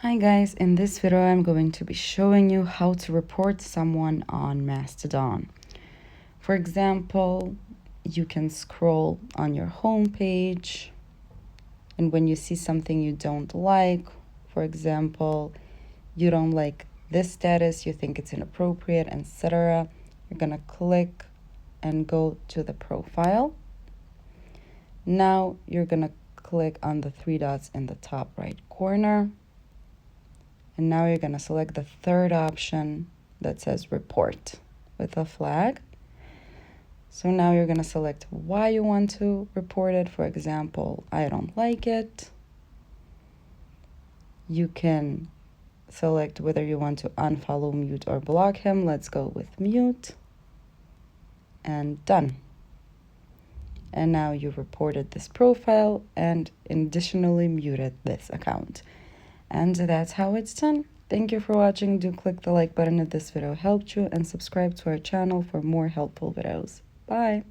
Hi guys, in this video I'm going to be showing you how to report someone on Mastodon. For example, you can scroll on your home page, and when you see something you don't like, for example, you don't like this status, you think it's inappropriate, etc., you're gonna click and go to the profile. Now you're gonna click on the three dots in the top right corner. And now you're going to select the third option that says report with a flag. So now you're going to select why you want to report it. For example, I don't like it. You can select whether you want to unfollow, mute, or block him. Let's go with mute. And done. And now you've reported this profile and additionally muted this account. And that's how it's done. Thank you for watching. Do click the like button if this video helped you and subscribe to our channel for more helpful videos. Bye.